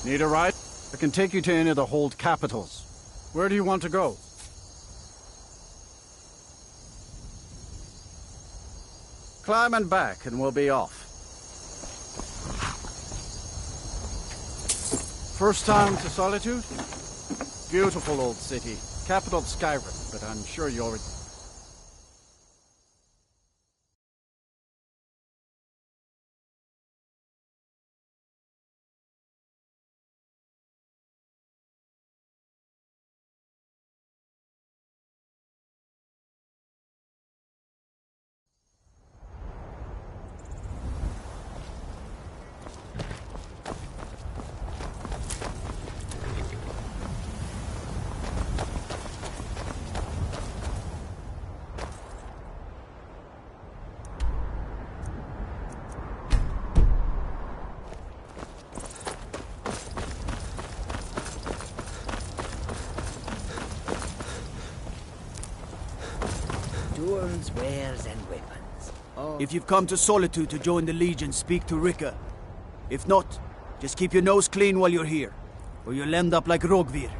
Need a ride? I can take you to any of the hold capitals. Where do you want to go? Climb and back, and we'll be off. First time to Solitude? Beautiful old city. Capital Skyrim, but I'm sure you already... Tools, wares, and weapons. Oh. If you've come to Solitude to join the Legion, speak to Rika. If not, just keep your nose clean while you're here, or you'll end up like Rogvir.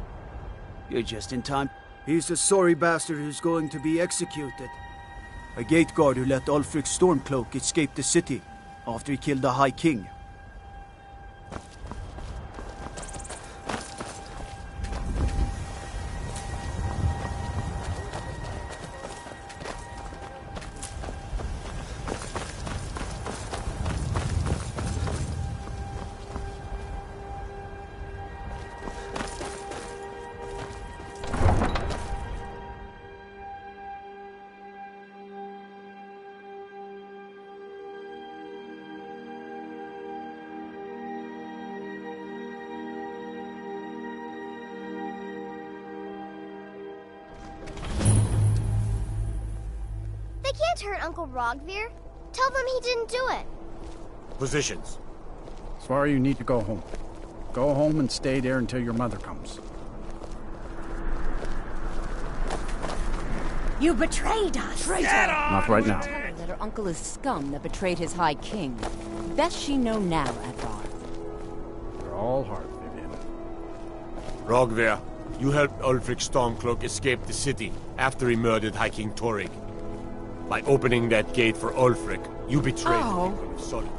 You're just in time. He's the sorry bastard who's going to be executed. A gate guard who let Ulfric Stormcloak escape the city after he killed the High King. They can't hurt Uncle Rogvir. Tell them he didn't do it. Positions. Sorry, you need to go home. Go home and stay there until your mother comes. You betrayed us! Traitor! Not right now. Tell her that her uncle is scum that betrayed his High King. Best she know now, Edvard. You're all heart, Vivian. Rogvir, you helped Ulfric Stormcloak escape the city after he murdered High King Torrig. By opening that gate for Ulfric, you betrayed the people of Solitude.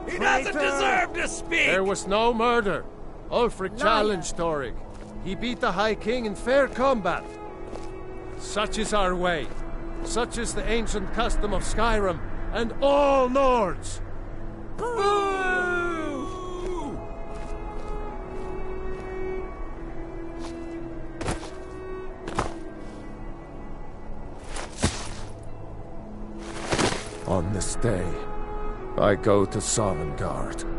He doesn't deserve to speak! There was no murder. Ulfric challenged Torrig. He beat the High King in fair combat. Such is our way. Such is the ancient custom of Skyrim and all Nords. Boo! On this day, I go to Sovngarde.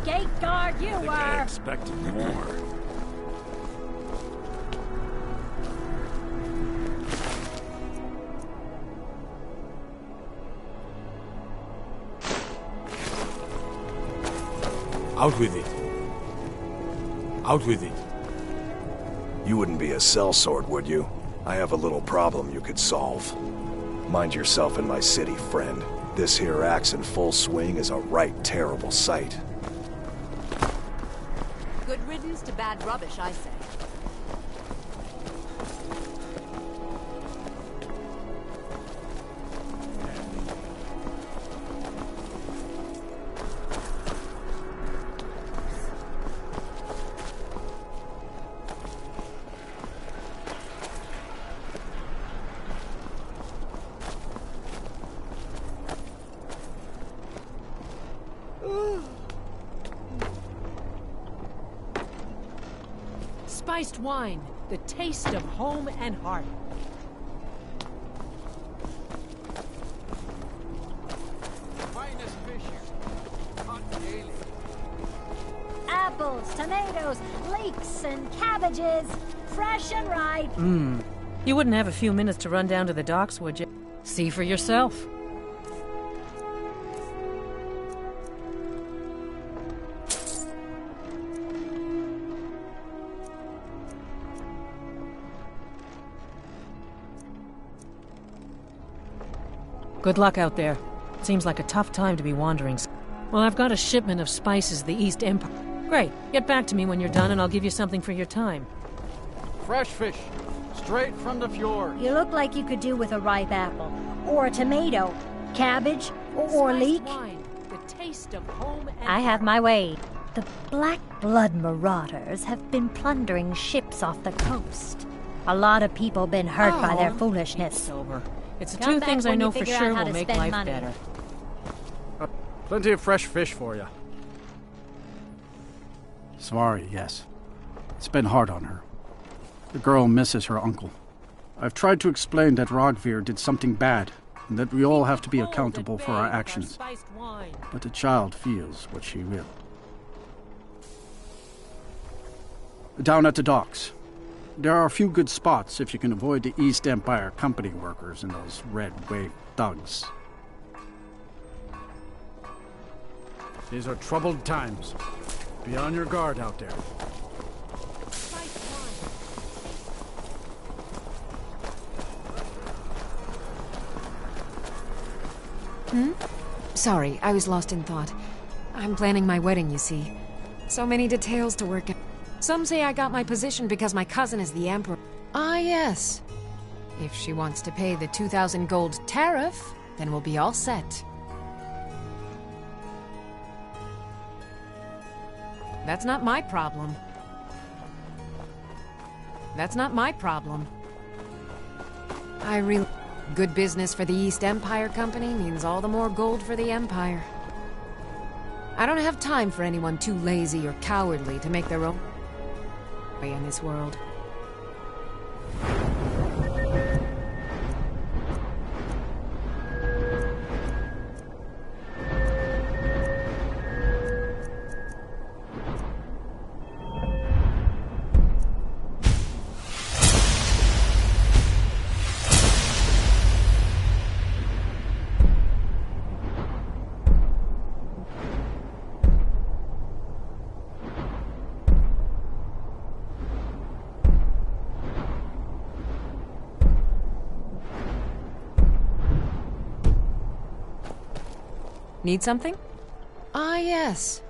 Gate guard you were! I expected more. Out with it. Out with it. You wouldn't be a sellsword, would you? I have a little problem you could solve. Mind yourself in my city, friend. This here axe in full swing is a right terrible sight. Good riddance to bad rubbish, I say. Spiced wine, the taste of home and heart. Finest fish here. Caught daily. Apples, tomatoes, leeks and cabbages, fresh and ripe. You wouldn't have a few minutes to run down to the docks, would you? See for yourself. Good luck out there. Seems like a tough time to be wandering. Well, I've got a shipment of spices the East Empire. Great. Get back to me when you're done and I'll give you something for your time. Fresh fish, straight from the fjord. You look like you could do with a ripe apple, or a tomato, cabbage, or leek. Wine, the taste of home and I have my way. The Black Blood marauders have been plundering ships off the coast. A lot of people been hurt by their foolishness. sober. It's the Come two back things I when know you for figure sure out how will to make spend life money. better. Plenty of fresh fish for you. Sorry, yes. It's been hard on her. The girl misses her uncle. I've tried to explain that Rogvir did something bad, and that we all have to be accountable for our actions. But the child feels what she will. Down at the docks. There are a few good spots if you can avoid the East Empire company workers and those red wave thugs. These are troubled times. Be on your guard out there. Sorry, I was lost in thought. I'm planning my wedding, you see. So many details to work out. Some say I got my position because my cousin is the emperor. Ah, yes. If she wants to pay the 2,000 gold tariff, then we'll be all set. That's not my problem. That's not my problem. Good business for the East Empire Company means all the more gold for the Empire. I don't have time for anyone too lazy or cowardly to make their own way in this world. Need something? Ah, yes.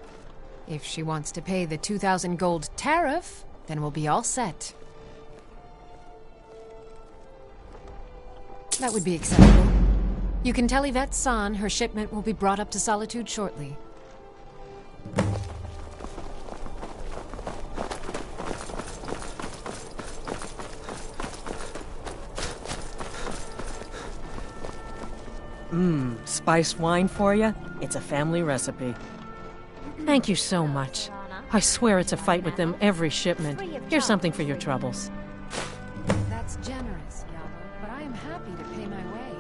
If she wants to pay the 2,000 gold tariff, then we'll be all set. That would be acceptable. You can tell Yvette San her shipment will be brought up to Solitude shortly. Spiced wine for you? It's a family recipe. Thank you so much. I swear it's a fight with them every shipment. Here's something for your troubles. That's generous, Yellow, but I am happy to pay my way.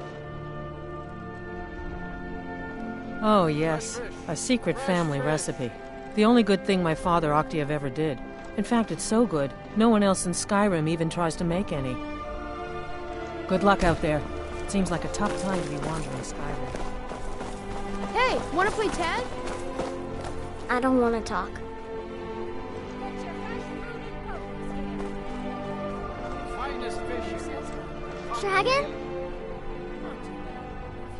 Oh, yes. A secret family recipe. The only good thing my father Octave ever did. In fact, it's so good, no one else in Skyrim even tries to make any. Good luck out there. Seems like a tough time to be wandering Skyrim. Hey, wanna play tag? I don't want to talk. Dragon?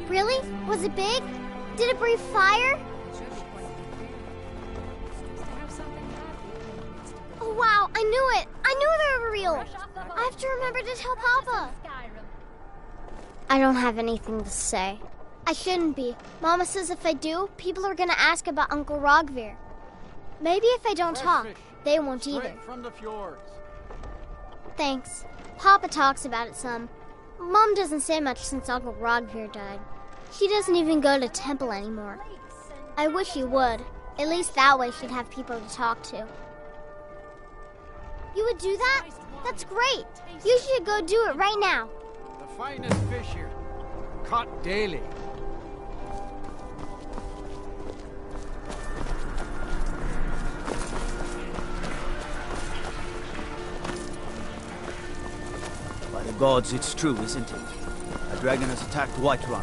Really? Was it big? Did it breathe fire? Oh wow, I knew it! I knew they were real! I have to remember to tell Papa. I don't have anything to say. I shouldn't be. Mama says if I do, people are gonna ask about Uncle Rogvir. Maybe if I don't talk, they won't either. From the fjords. Thanks. Papa talks about it some. Mom doesn't say much since Uncle Rogvir died. She doesn't even go to temple anymore. I wish she would. At least that way she'd have people to talk to. You would do that? That's great. You should go do it right now. The finest fish here. Caught daily. Gods, it's true, isn't it? A dragon has attacked Whiterun.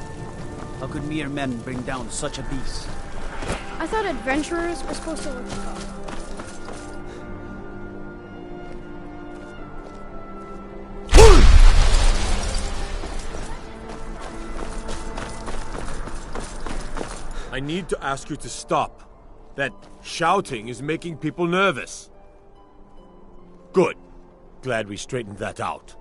How could mere men bring down such a beast? I thought adventurers were supposed to look tough. I need to ask you to stop. That shouting is making people nervous. Good. Glad we straightened that out.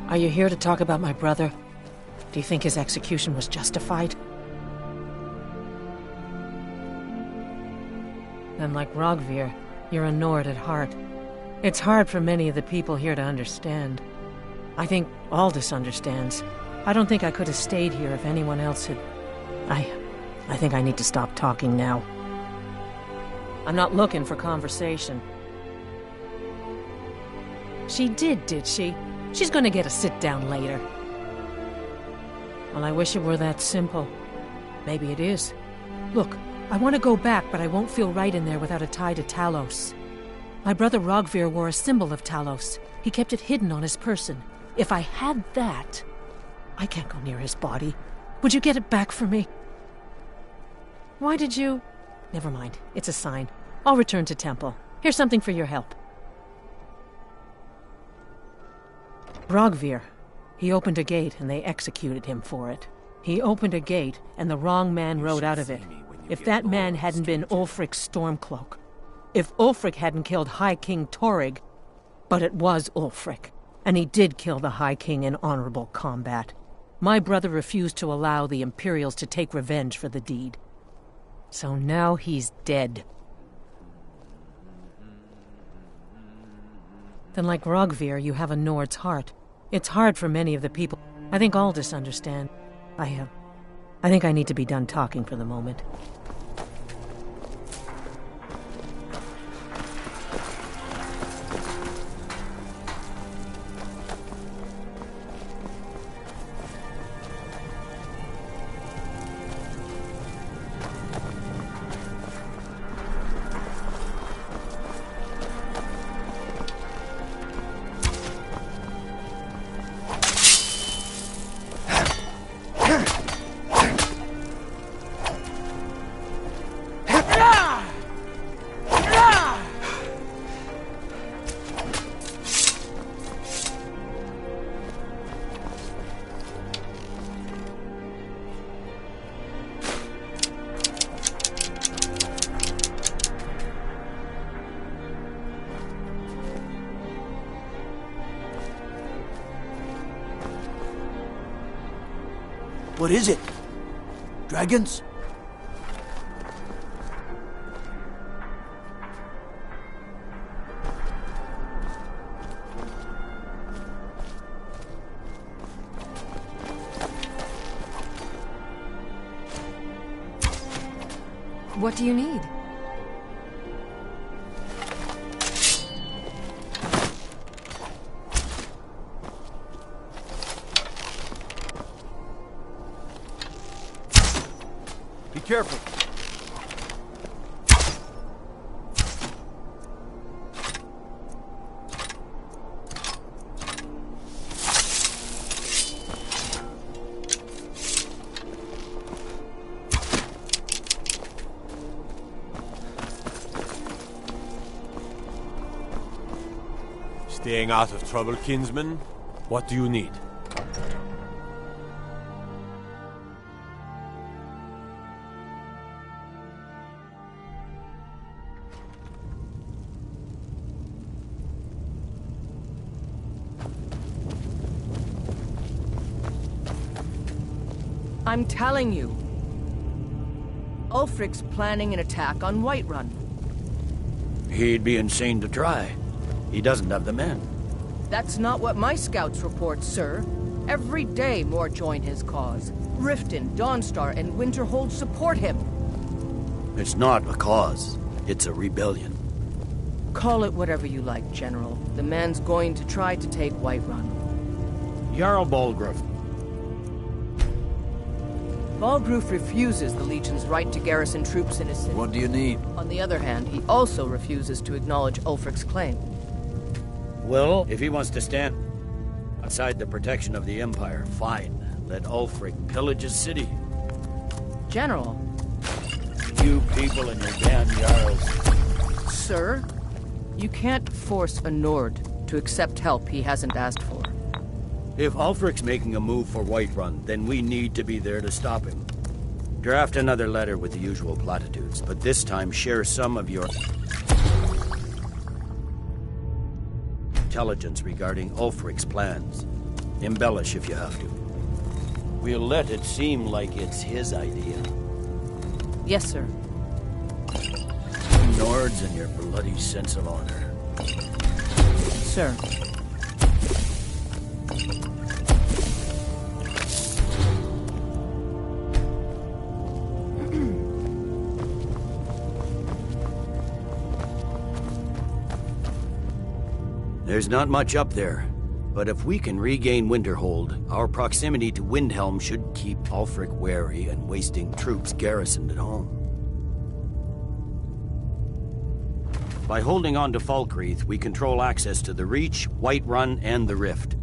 Are you here to talk about my brother? Do you think his execution was justified? Then, like Rogvir, you're a Nord at heart. It's hard for many of the people here to understand. I think Aldous understands. I don't think I could have stayed here if anyone else had... I think I need to stop talking now. I'm not looking for conversation. She did she? She's gonna get a sit-down later. Well, I wish it were that simple. Maybe it is. Look, I want to go back, but I won't feel right in there without a tie to Talos. My brother Rogvir wore a symbol of Talos. He kept it hidden on his person. If I had that, I can't go near his body. Would you get it back for me? Why did you... Never mind. It's a sign. I'll return to Temple. Here's something for your help. Rogvir. He opened a gate and they executed him for it. He opened a gate and the wrong man rode out of it. If that man hadn't been Ulfric's Stormcloak, if Ulfric hadn't killed High King Torrig, but it was Ulfric, and he did kill the High King in honorable combat. My brother refused to allow the Imperials to take revenge for the deed. So now he's dead. Then like Rogvir, you have a Nord's heart. It's hard for many of the people. I think Aldous understand. I think I need to be done talking for the moment. What is it? Dragons? What do you need? Be careful. Staying out of trouble, kinsman? What do you need? I'm telling you. Ulfric's planning an attack on Whiterun. He'd be insane to try. He doesn't have the men. That's not what my scouts report, sir. Every day more join his cause. Riften, Dawnstar, and Winterhold support him. It's not a cause. It's a rebellion. Call it whatever you like, General. The man's going to try to take Whiterun. Jarl Balgruuf. Balgruuf refuses the Legion's right to garrison troops in his city. What do you need? On the other hand, he also refuses to acknowledge Ulfric's claim. Well, if he wants to stand outside the protection of the Empire, fine. Let Ulfric pillage his city. General. You people and your damn Jarls. Sir, you can't force a Nord to accept help he hasn't asked for. If Ulfric's making a move for Whiterun, then we need to be there to stop him. Draft another letter with the usual platitudes, but this time share some of your intelligence regarding Ulfric's plans. Embellish if you have to. We'll let it seem like it's his idea. Yes, sir. Nords and your bloody sense of honor. Sir. There's not much up there, but if we can regain Winterhold, our proximity to Windhelm should keep Ulfric wary and wasting troops garrisoned at home. By holding on to Falkreath, we control access to the Reach, Whiterun, and the Rift.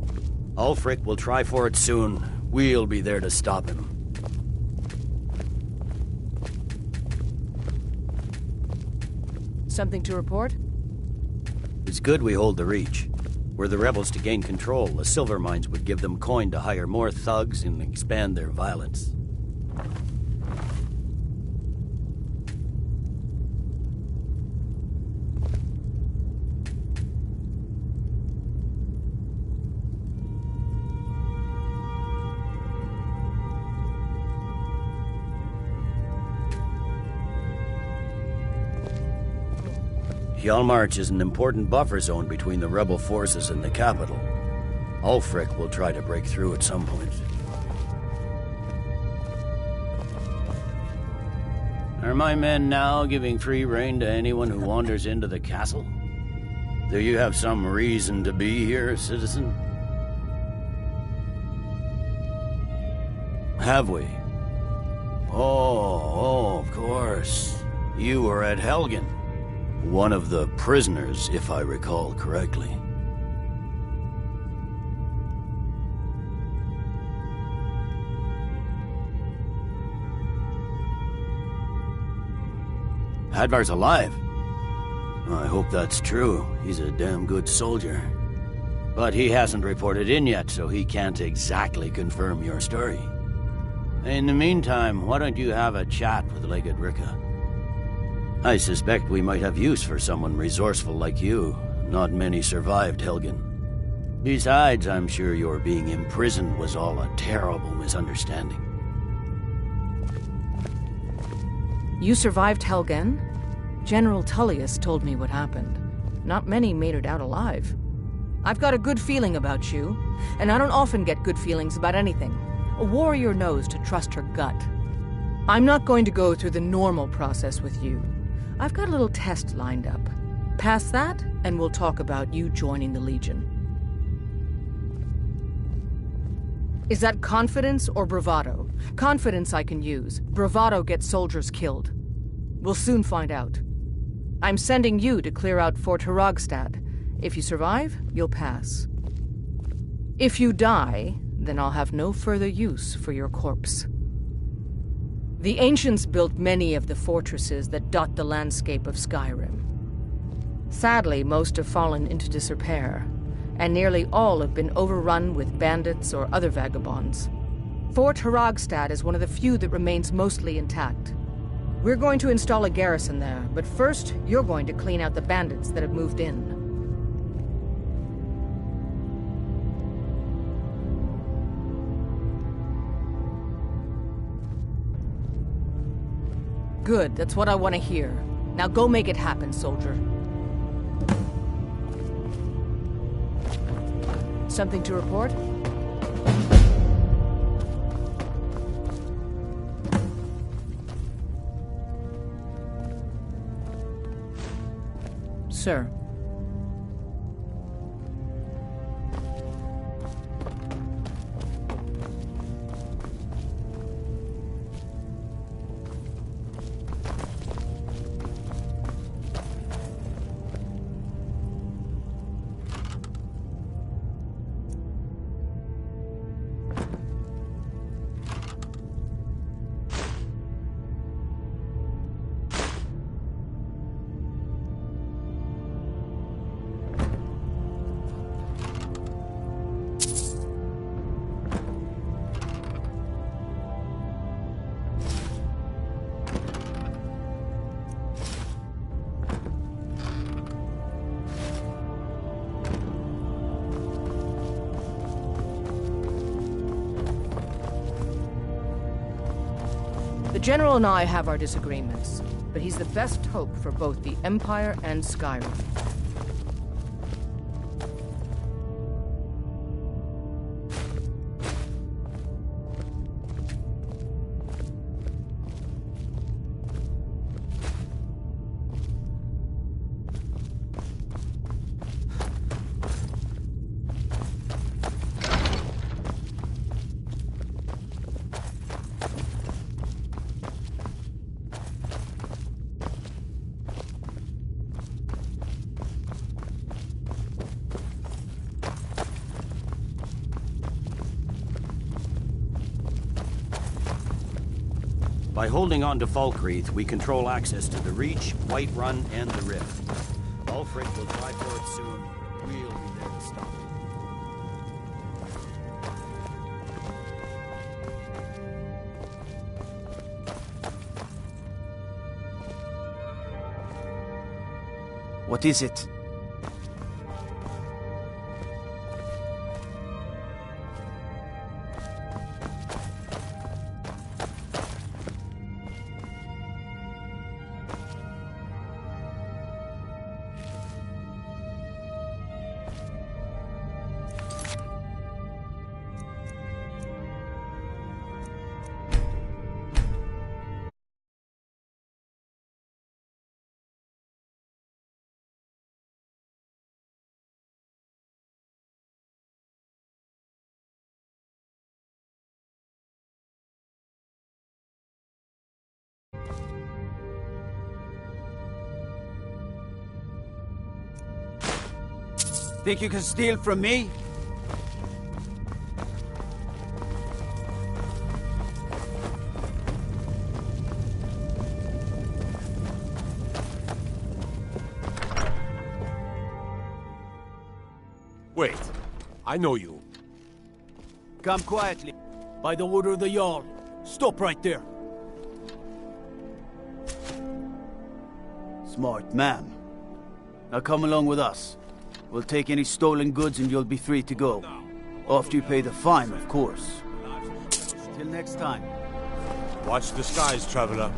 Ulfric will try for it soon. We'll be there to stop him. Something to report? It's good we hold the Reach. Were the rebels to gain control, the silver mines would give them coin to hire more thugs and expand their violence. Hjalmarch is an important buffer zone between the rebel forces and the capital. Ulfric will try to break through at some point. Are my men now giving free rein to anyone who wanders into the castle? Do you have some reason to be here, citizen? Have we? Oh, of course. You were at Helgen. One of the prisoners, if I recall correctly. Hadvar's alive. I hope that's true. He's a damn good soldier. But he hasn't reported in yet, so he can't exactly confirm your story. In the meantime, why don't you have a chat with Legate Ricca? I suspect we might have use for someone resourceful like you. Not many survived Helgen. Besides, I'm sure your being imprisoned was all a terrible misunderstanding. You survived Helgen? General Tullius told me what happened. Not many made it out alive. I've got a good feeling about you, and I don't often get good feelings about anything. A warrior knows to trust her gut. I'm not going to go through the normal process with you. I've got a little test lined up. Pass that, and we'll talk about you joining the Legion. Is that confidence or bravado? Confidence I can use. Bravado gets soldiers killed. We'll soon find out. I'm sending you to clear out Fort Hrogstad. If you survive, you'll pass. If you die, then I'll have no further use for your corpse. The ancients built many of the fortresses that dot the landscape of Skyrim. Sadly, most have fallen into disrepair, and nearly all have been overrun with bandits or other vagabonds. Fort Hrogstad is one of the few that remains mostly intact. We're going to install a garrison there, but first, you're going to clean out the bandits that have moved in. Good, that's what I want to hear. Now go make it happen, soldier. Something to report? Sir. The General and I have our disagreements, but he's the best hope for both the Empire and Skyrim. By holding on to Falkreath, we control access to the Reach, Whiterun, and the Rift. Ulfric will try for it soon. We'll be there to stop him. What is it? Think you can steal from me? Wait, I know you. Come quietly. By the order of the Jarl. Stop right there. Smart man. Now come along with us. We'll take any stolen goods and you'll be free to go. After you pay the fine, of course. Till next time. Watch the skies, traveler.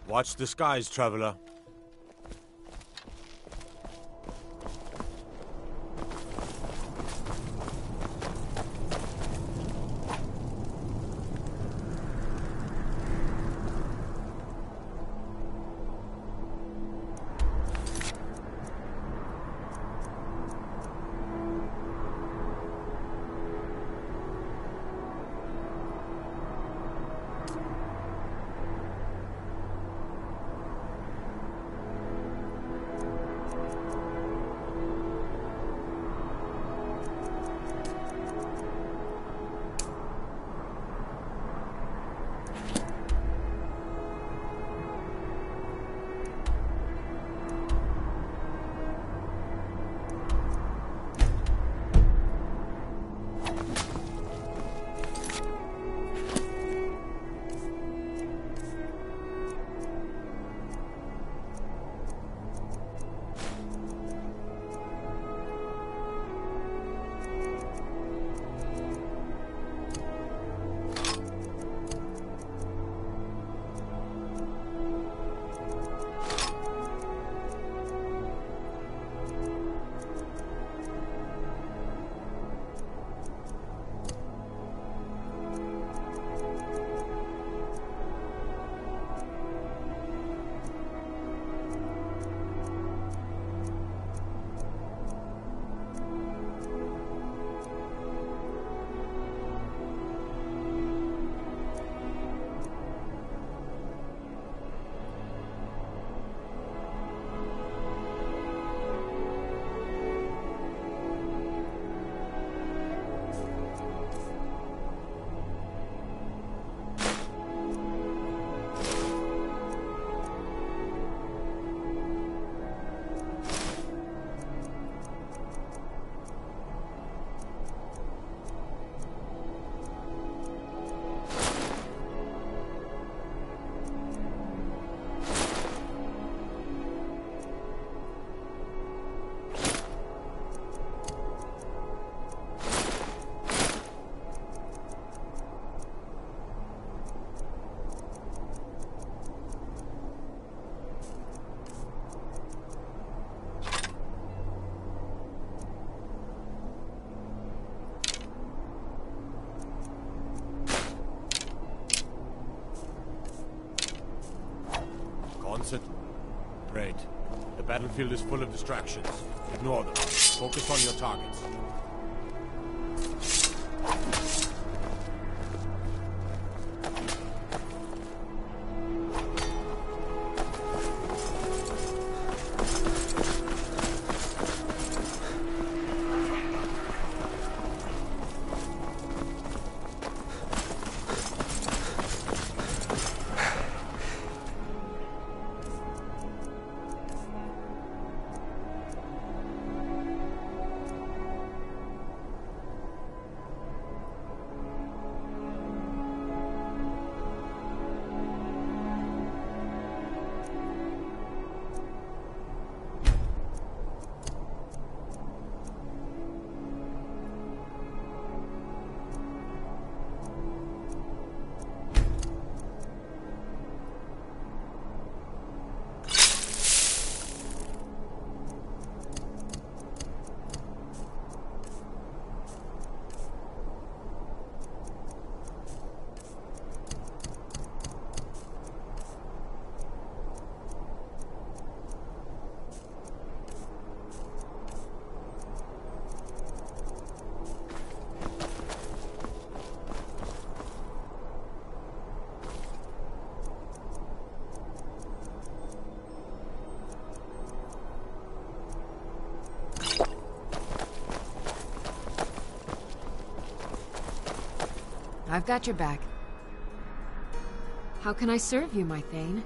Watch the skies, traveler. Great. The battlefield is full of distractions. Ignore them. Focus on your targets. I've got your back. How can I serve you, my Thane?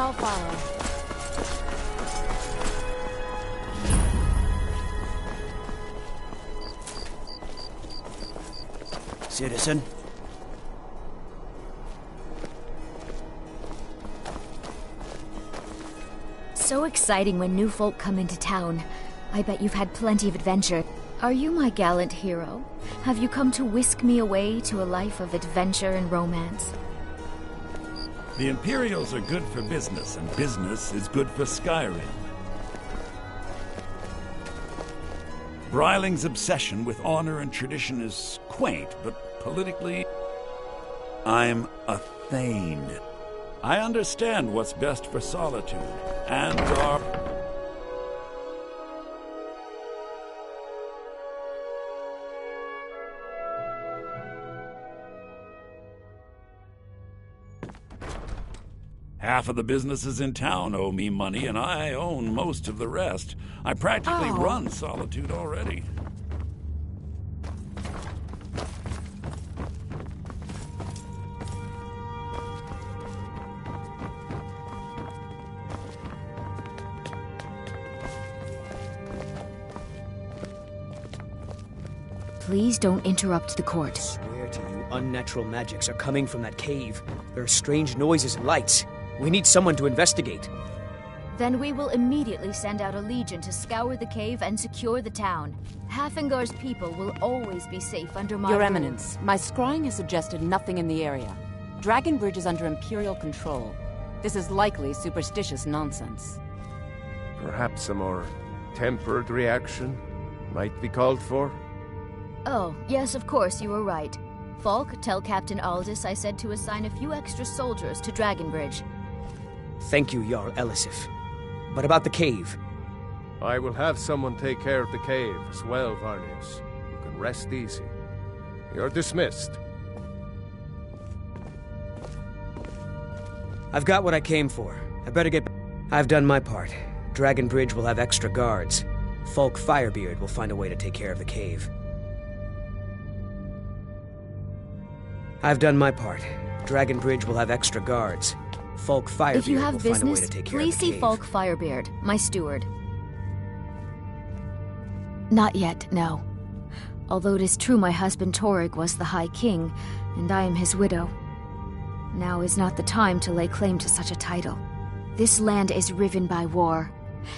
I'll follow. Citizen? So exciting when new folk come into town. I bet you've had plenty of adventure. Are you my gallant hero? Have you come to whisk me away to a life of adventure and romance? The Imperials are good for business, and business is good for Skyrim. Bryling's obsession with honor and tradition is quaint, but politically, I'm a Thane. I understand what's best for Solitude, and our... Half of the businesses in town owe me money, and I own most of the rest. I practically run Solitude already. Please don't interrupt the court. I swear to you, unnatural magics are coming from that cave. There are strange noises and lights. We need someone to investigate. Then we will immediately send out a legion to scour the cave and secure the town. Halfingar's people will always be safe under my Your rule. Eminence, my scrying has suggested nothing in the area. Dragonbridge is under Imperial control. This is likely superstitious nonsense. Perhaps a more tempered reaction might be called for? Oh, yes, of course, you were right. Falk, tell Captain Aldous I said to assign a few extra soldiers to Dragonbridge. Thank you, Jarl Elisif. But about the cave? I will have someone take care of the cave as well, Varnius. You can rest easy. You're dismissed. I've got what I came for. I better get... I've done my part. Dragonbridge will have extra guards. Falk Firebeard will find a way to take care of the cave. I've done my part. Dragonbridge will have extra guards. Falk Firebeard If you have will find a way business, to take care please of the see cave. Falk Firebeard, my steward. Not yet, no. Although it is true my husband Torrig was the High King, and I am his widow. Now is not the time to lay claim to such a title. This land is riven by war,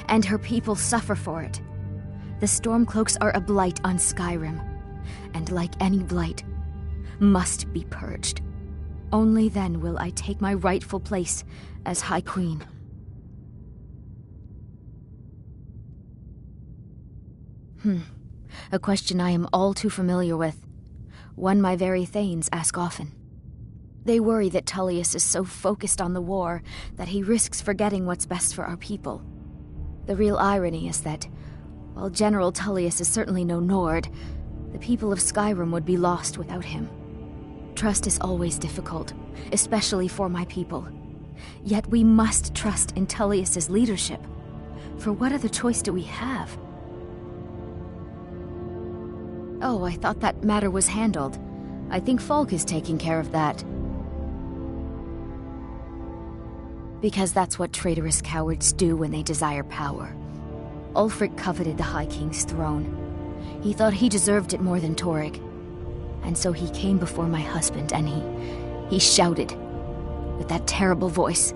and her people suffer for it. The Stormcloaks are a blight on Skyrim, and like any blight, must be purged. Only then will I take my rightful place as High Queen. A question I am all too familiar with. One my very Thanes ask often. They worry that Tullius is so focused on the war that he risks forgetting what's best for our people. The real irony is that, while General Tullius is certainly no Nord, the people of Skyrim would be lost without him. Trust is always difficult, especially for my people. Yet we must trust in Tullius's leadership. For what other choice do we have? Oh, I thought that matter was handled. I think Falk is taking care of that. Because that's what traitorous cowards do when they desire power. Ulfric coveted the High King's throne. He thought he deserved it more than Torrig. And so he came before my husband and he shouted with that terrible voice,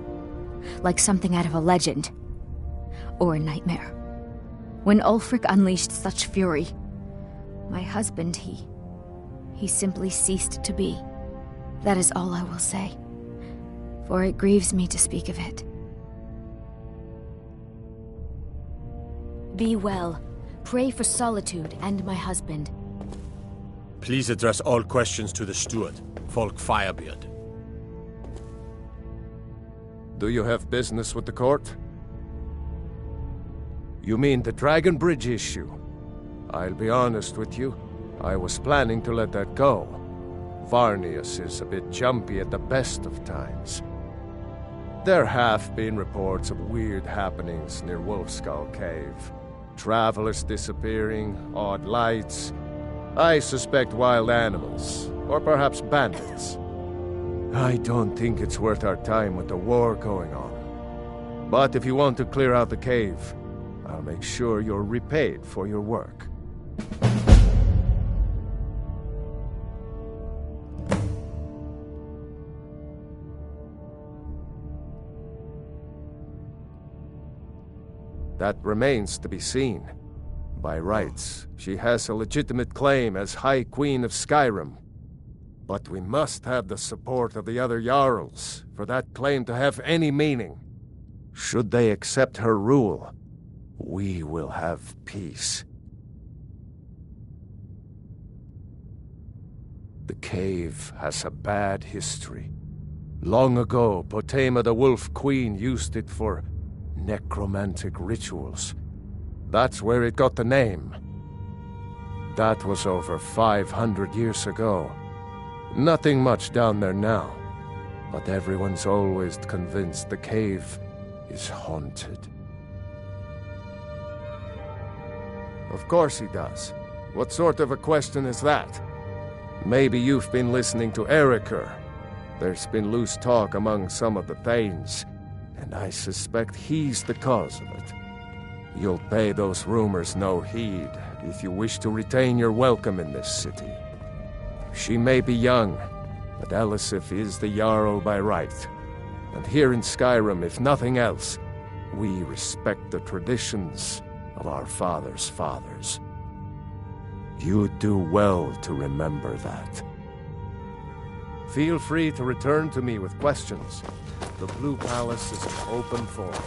like something out of a legend or a nightmare. When Ulfric unleashed such fury, my husband, he simply ceased to be. That is all I will say, for it grieves me to speak of it. Be well. Pray for Solitude and my husband. Please address all questions to the steward, Falk Firebeard. Do you have business with the court? You mean the Dragonbridge issue? I'll be honest with you. I was planning to let that go. Varnius is a bit jumpy at the best of times. There have been reports of weird happenings near Wolfskull Cave. Travelers disappearing, odd lights. I suspect wild animals, or perhaps bandits. I don't think it's worth our time with the war going on. But if you want to clear out the cave, I'll make sure you're repaid for your work. That remains to be seen. By rights, she has a legitimate claim as High Queen of Skyrim. But we must have the support of the other Jarls for that claim to have any meaning. Should they accept her rule, we will have peace. The cave has a bad history. Long ago, Potema the Wolf Queen used it for necromantic rituals. That's where it got the name. That was over 500 years ago. Nothing much down there now, but everyone's always convinced the cave is haunted. Of course he does. What sort of a question is that? Maybe you've been listening to Eriker. There's been loose talk among some of the Thanes, and I suspect he's the cause of it. You'll pay those rumors no heed if you wish to retain your welcome in this city. She may be young, but Elisif is the Jarl by right. And here in Skyrim, if nothing else, we respect the traditions of our fathers' fathers. You'd do well to remember that. Feel free to return to me with questions. The Blue Palace is an open forum.